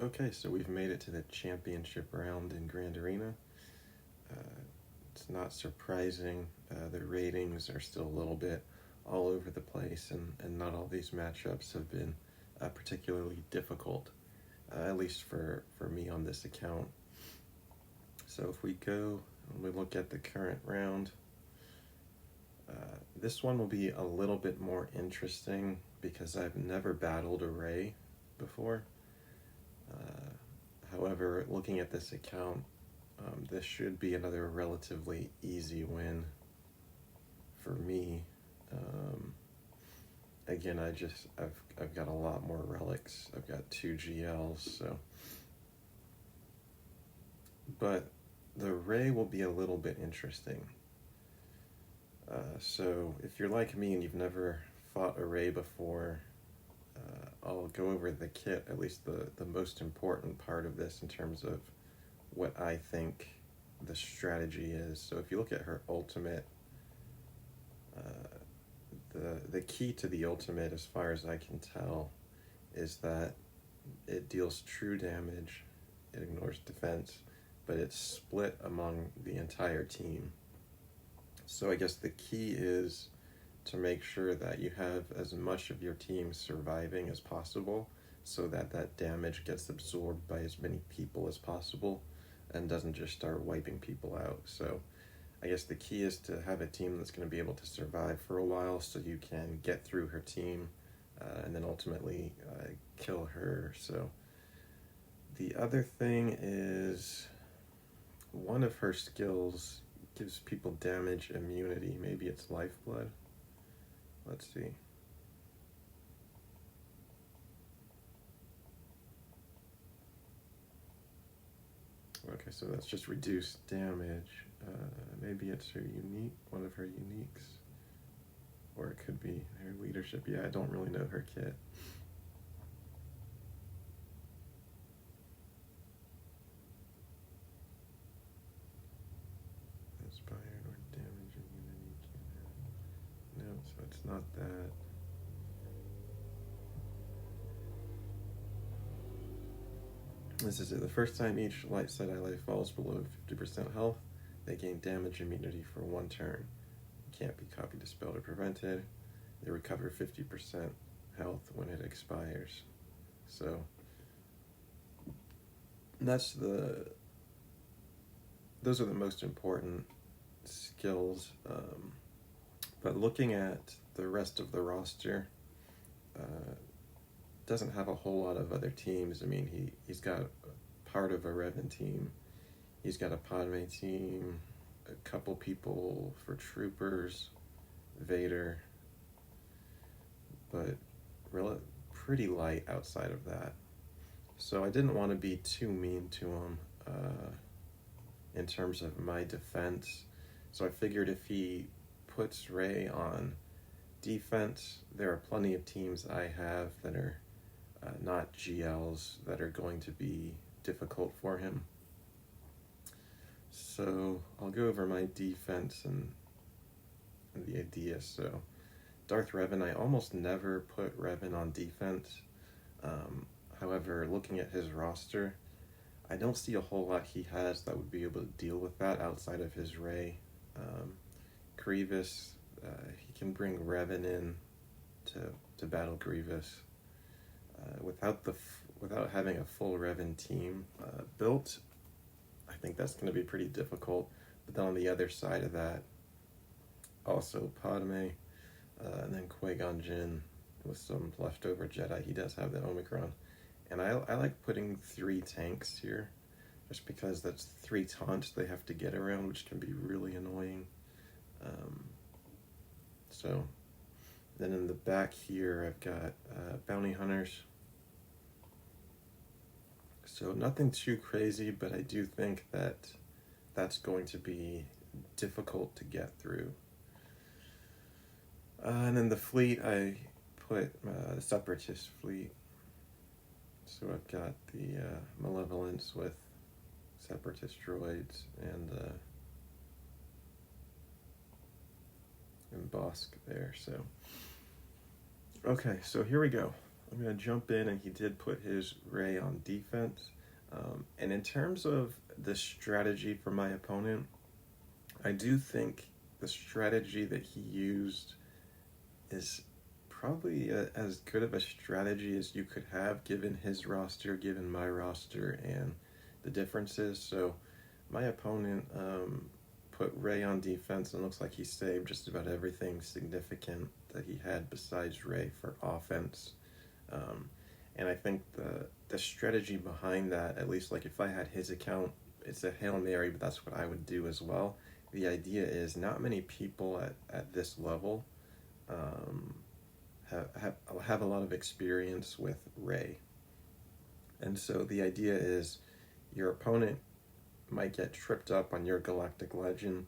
Okay, so we've made it to the championship round in Grand Arena. It's not surprising. The ratings are still a little bit all over the place, and not all these matchups have been particularly difficult, at least for me on this account. So if we go and we look at the current round, this one will be a little bit more interesting because I've never battled a Ray before. However, looking at this account, this should be another relatively easy win for me. Again, I've got a lot more relics. I've got 2 GLs, so. But the Ray will be a little bit interesting. So if you're like me and you've never fought a Ray before, I'll go over the kit, at least the most important part of this in terms of what I think the strategy is. So if you look at her ultimate, the key to the ultimate, as far as I can tell, is that it deals true damage, it ignores defense, but it's split among the entire team. So I guess the key is to make sure that you have as much of your team surviving as possible so that that damage gets absorbed by as many people as possible and doesn't just start wiping people out. So I guess the key is to have a team that's going to be able to survive for a while so you can get through her team and then ultimately kill her. So the other thing is one of her skills gives people damage immunity. Maybe it's lifeblood. Let's see. Okay, so that's just reduced damage. Maybe it's her unique, one of her uniques. Or it could be her leadership. Yeah, I don't really know her kit. Inspired or damage immunity. No, so it's not that. This is it. The first time each light side ally falls below 50% health, they gain damage immunity for 1 turn. It can't be copied, dispelled, or prevented. They recover 50% health when it expires. So those are the most important skills. But looking at the rest of the roster, doesn't have a whole lot of other teams. I mean, he's got part of a Revan team. He's got a Padme team, a couple people for troopers, Vader, but pretty light outside of that. So I didn't want to be too mean to him in terms of my defense. So I figured if he puts Rey on defense, there are plenty of teams I have that are not GLs that are going to be difficult for him. So I'll go over my defense and the idea. So Darth Revan, I almost never put Revan on defense. However, looking at his roster, I don't see a whole lot he has that would be able to deal with that outside of his Rey. Grievous, he can bring Revan in to battle Grievous. Without having a full Revan team built, I think that's going to be pretty difficult. But then on the other side of that, also Padme, and then Qui-Gon Jinn with some leftover Jedi. He does have the Omicron. And I like putting 3 tanks here, just because that's 3 taunts they have to get around, which can be really annoying. So then in the back here, I've got bounty hunters. So nothing too crazy, but I do think that that's going to be difficult to get through. And then the fleet, I put the Separatist fleet. So I've got the Malevolence with Separatist droids and Bosk there. So okay, so here we go. I'm going to jump in, and he did put his Ray on defense. And in terms of the strategy for my opponent, I do think the strategy that he used is probably as good of a strategy as you could have given his roster, given my roster, and the differences. So my opponent put Ray on defense, and looks like he saved just about everything significant that he had besides Ray for offense. And I think the strategy behind that, at least like if I had his account, it's a Hail Mary, but that's what I would do as well. The idea is not many people at this level have a lot of experience with Ray. And so the idea is your opponent might get tripped up on your Galactic Legend.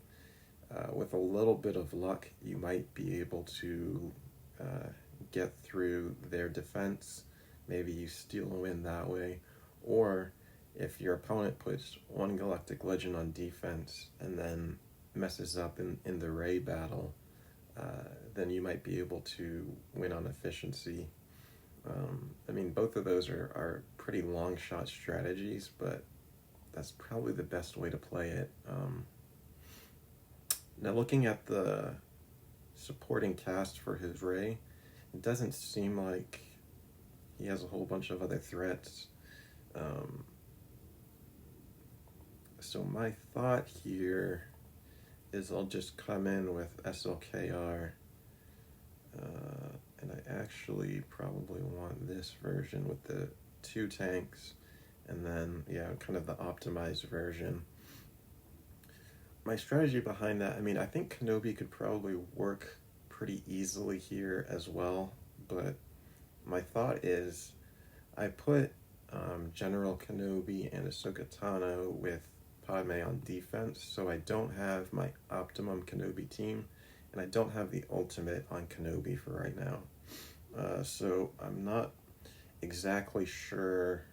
With a little bit of luck, you might be able to get through their defense. Maybe you steal a win that way. Or if your opponent puts one Galactic Legend on defense and then messes up in the Ray battle, then you might be able to win on efficiency. I mean, both of those are pretty long shot strategies, but that's probably the best way to play it. Now, looking at the supporting cast for his Ray, it doesn't seem like he has a whole bunch of other threats. So my thought here is I'll just come in with SLKR, and I actually probably want this version with the 2 tanks, and then, yeah, kind of the optimized version. My strategy behind that, I mean, I think Kenobi could probably work pretty easily here as well, but my thought is I put General Kenobi and Ahsoka Tano with Padme on defense, so I don't have my optimum Kenobi team, and I don't have the ultimate on Kenobi for right now. So I'm not exactly sure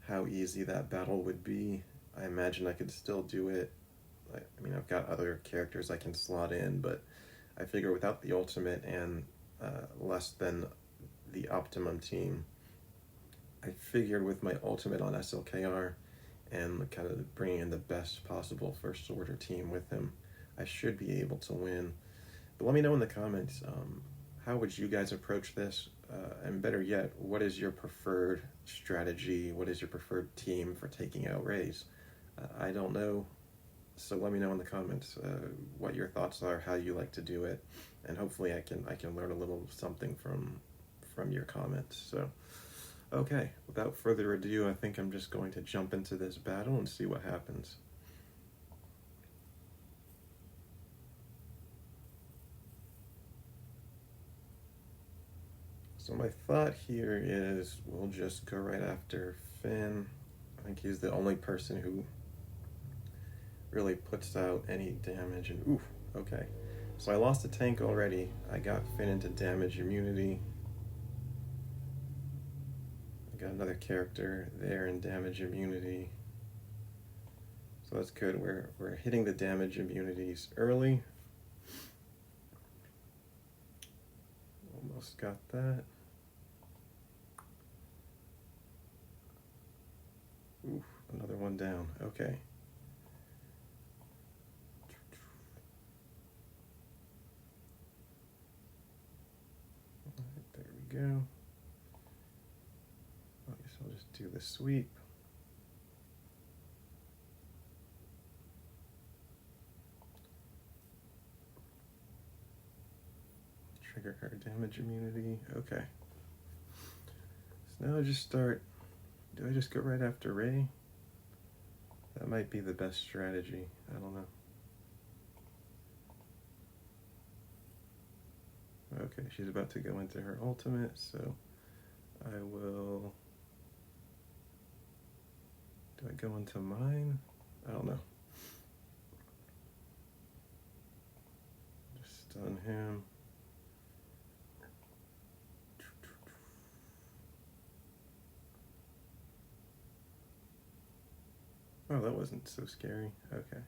how easy that battle would be. I imagine I could still do it. I mean, I've got other characters I can slot in, but I figure without the ultimate and less than the optimum team, I figured with my ultimate on SLKR and kind of bringing in the best possible first order team with him, I should be able to win. But let me know in the comments, how would you guys approach this? And better yet, what is your preferred strategy? What is your preferred team for taking out Rays? I don't know. So let me know in the comments what your thoughts are, how you like to do it, and hopefully I can learn a little something from your comments. So, okay, without further ado, I think I'm just going to jump into this battle and see what happens. So my thought here is we'll just go right after Finn. I think he's the only person who really puts out any damage, and oof, okay. So I lost a tank already. I got Finn into damage immunity. I got another character there in damage immunity. So that's good. We're hitting the damage immunities early. Almost got that. Oof, another one down. Okay. There we go. I guess I'll just do the sweep. Trigger her damage immunity. Okay. So now I just start. Do I just go right after Ray? That might be the best strategy. I don't know. Okay, she's about to go into her ultimate, so I will... Do I go into mine? I don't know. Just stun him. Oh, that wasn't so scary. Okay.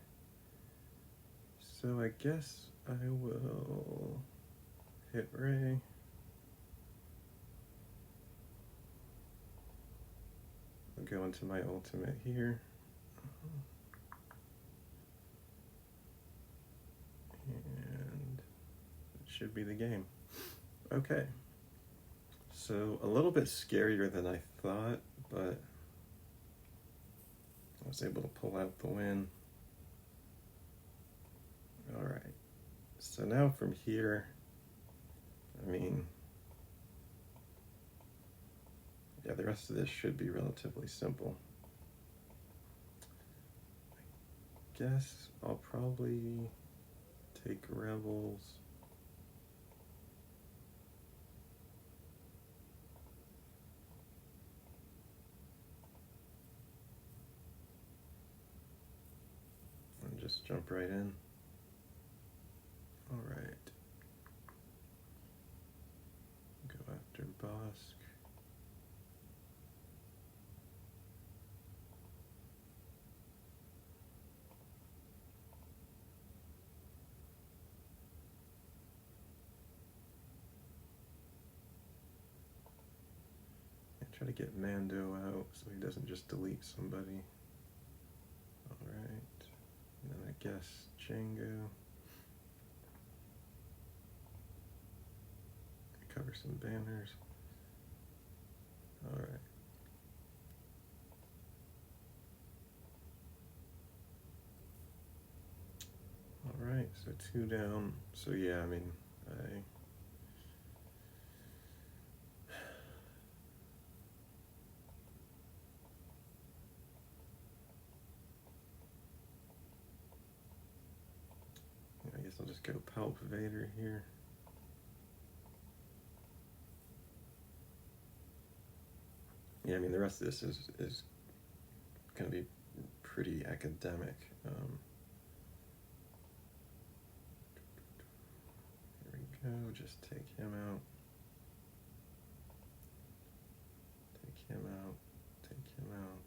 So I guess I will hit Ray. go into my ultimate here. And it should be the game. Okay. So a little bit scarier than I thought, but I was able to pull out the win. All right. So now from here, I mean, yeah, the rest of this should be relatively simple. I guess I'll probably take rebels. And just jump right in. All right. Go after Bosk. Try to get Mando out so he doesn't just delete somebody. Alright. And then I guess Django. Cover some banners. Alright. Alright, so 2 down. So yeah, I mean, I guess I'll just go Palp Vader here. Yeah, I mean, the rest of this is going to be pretty academic. Here we go, just take him out. Take him out, take him out.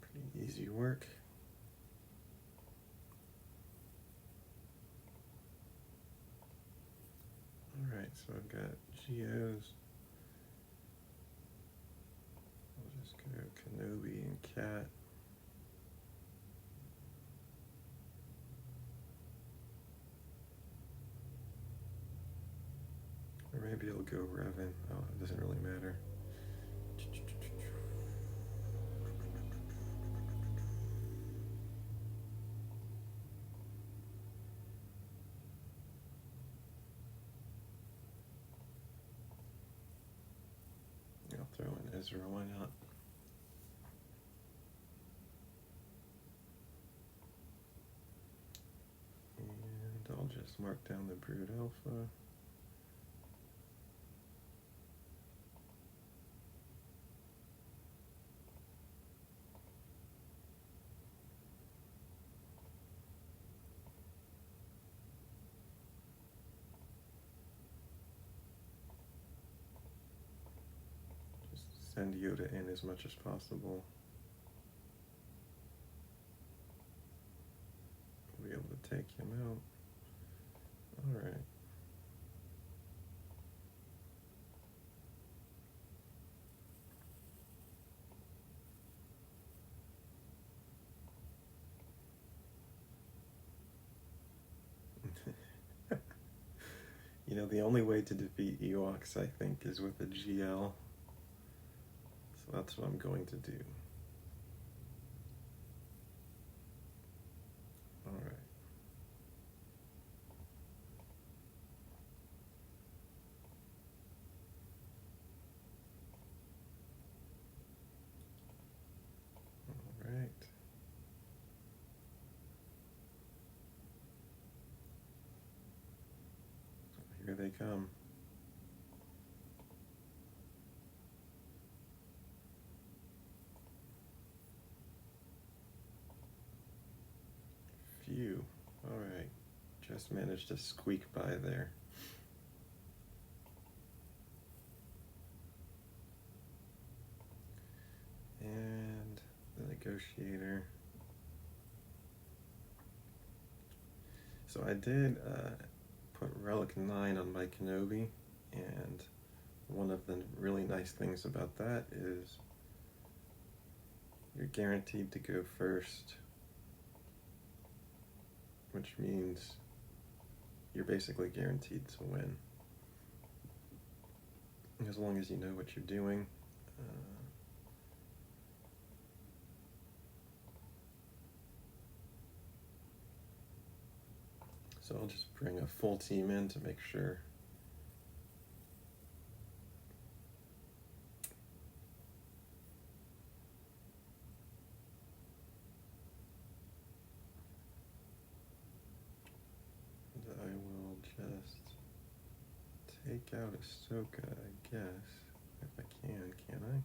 Pretty easy work. Alright, so I've got Geos. I'll just go Kenobi and Cat. Or maybe I'll go Revan. Oh, it doesn't really matter. I'll throw in Ezra, why not? And I'll just mark down the Brood Alpha. Send Yoda in as much as possible. We'll be able to take him out. All right. You know, the only way to defeat Ewoks, I think, is with a GL. So that's what I'm going to do. All right. All right. Here they come. Phew. All right. Just managed to squeak by there. And the Negotiator. So I did put Relic 9 on my Kenobi, and one of the really nice things about that is you're guaranteed to go first, which means you're basically guaranteed to win. As long as you know what you're doing. So I'll just bring a full team in to make sure. And I will just take out Ahsoka, I guess, if I can I?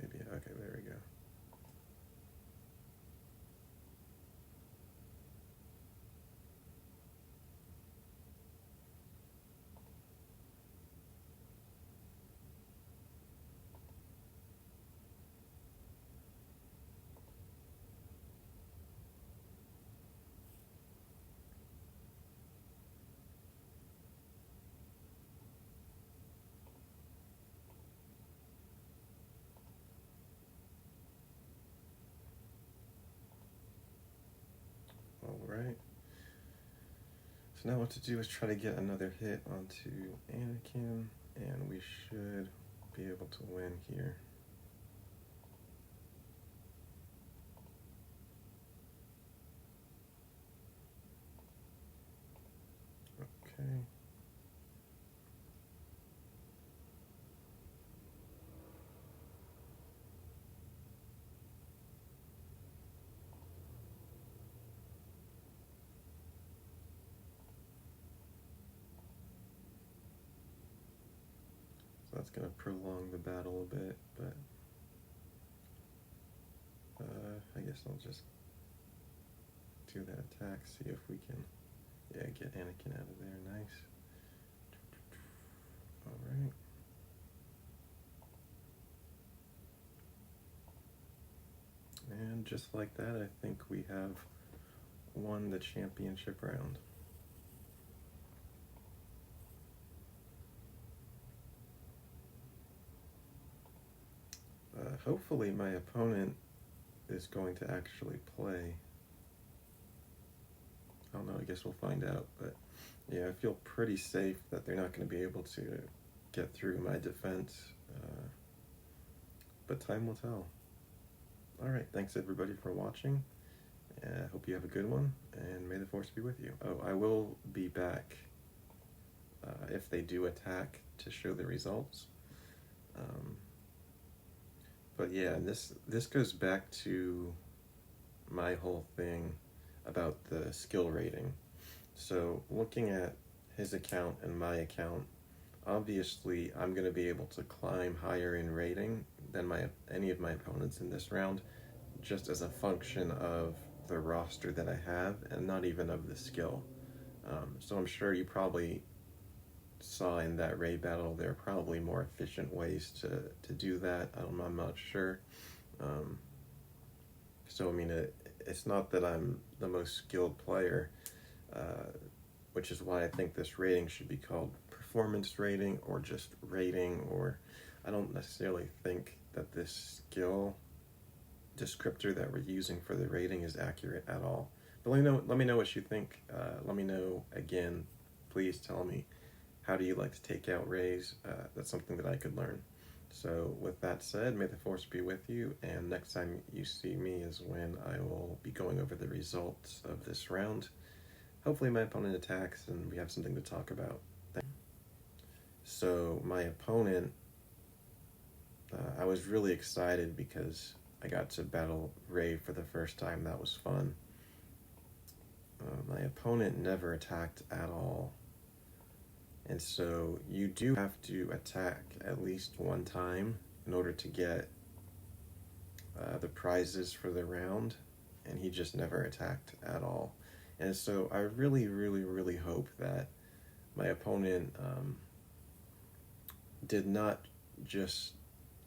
Maybe, okay, there we go. Alright. So now what to do is try to get another hit onto Anakin, and we should be able to win here. Okay. So that's going to prolong the battle a bit, but I guess I'll just do that attack, see if we can, yeah, get Anakin out of there. Nice. Alright. And just like that, I think we have won the championship round. Hopefully my opponent is going to actually play. I don't know, I guess we'll find out, but yeah, I feel pretty safe that they're not going to be able to get through my defense, but time will tell. Alright, thanks everybody for watching. Hope you have a good one, and may the Force be with you. Oh, I will be back if they do attack to show the results. But yeah, this goes back to my whole thing about the skill rating. So looking at his account and my account, obviously I'm going to be able to climb higher in rating than any of my opponents in this round, just as a function of the roster that I have and not even of the skill. So I'm sure you probably saw in that raid battle there are probably more efficient ways to do that. I'm not sure. So I mean, it's not that I'm the most skilled player, which is why I think this rating should be called performance rating or just rating, or I don't necessarily think that this skill descriptor that we're using for the rating is accurate at all. But let me know what you think. Let me know again. Please tell me, how do you like to take out rays? That's something that I could learn. So with that said, may the Force be with you, and next time you see me is when I will be going over the results of this round. Hopefully my opponent attacks and we have something to talk about. So my opponent, I was really excited because I got to battle Rey for the first time. That was fun. My opponent never attacked at all. And so you do have to attack at least one time in order to get the prizes for the round, and he just never attacked at all. And so I really, really, really hope that my opponent did not just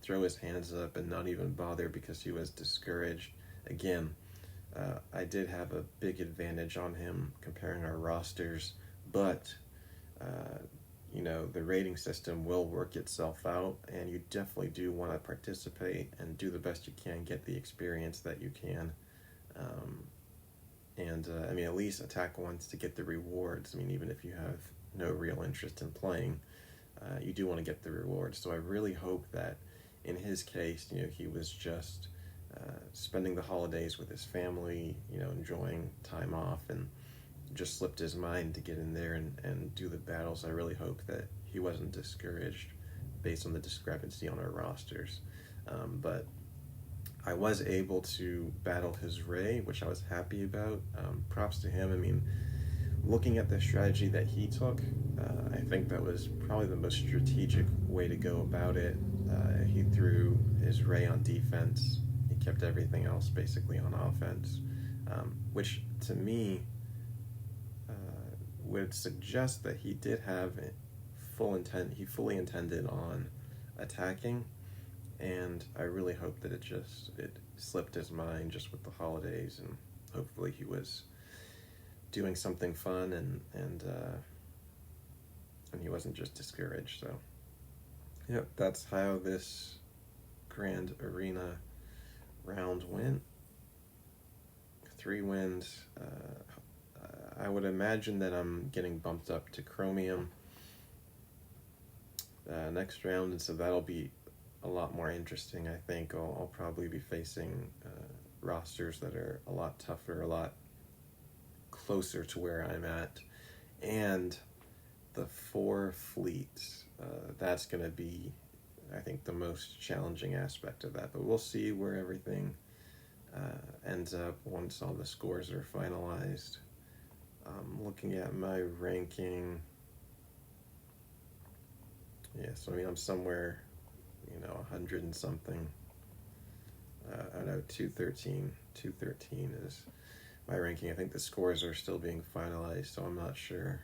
throw his hands up and not even bother because he was discouraged. Again, I did have a big advantage on him comparing our rosters, but you know, the rating system will work itself out, and you definitely do want to participate and do the best you can, get the experience that you can. I mean, at least attack once to get the rewards. I mean, even if you have no real interest in playing, you do want to get the rewards. So I really hope that in his case, you know, he was just spending the holidays with his family, you know, enjoying time off, and just slipped his mind to get in there and do the battles. I really hope that he wasn't discouraged based on the discrepancy on our rosters. But I was able to battle his Ray, which I was happy about. Props to him. I mean, looking at the strategy that he took, I think that was probably the most strategic way to go about it. He threw his Ray on defense. He kept everything else basically on offense, which to me would suggest that he did have full intent. He fully intended on attacking, and I really hope that it slipped his mind just with the holidays, and hopefully he was doing something fun and he wasn't just discouraged. So yep, that's how this Grand Arena round went. 3 wins. I would imagine that I'm getting bumped up to Chromium next round, and so that'll be a lot more interesting. I think I'll probably be facing rosters that are a lot tougher, a lot closer to where I'm at, and the 4 fleets. That's going to be, I think, the most challenging aspect of that, but we'll see where everything ends up once all the scores are finalized. Looking at my ranking, yeah, so I mean, I'm somewhere, you know, 100 and something. I know 213 is my ranking. I think the scores are still being finalized, so I'm not sure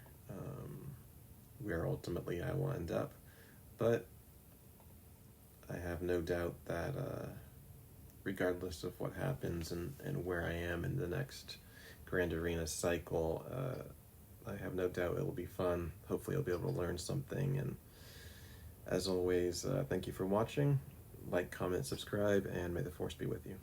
where ultimately I will end up, but I have no doubt that regardless of what happens and where I am in the next Grand Arena cycle, I have no doubt it'll be fun. Hopefully I'll be able to learn something, and as always, thank you for watching. Like, comment, subscribe, and may the Force be with you.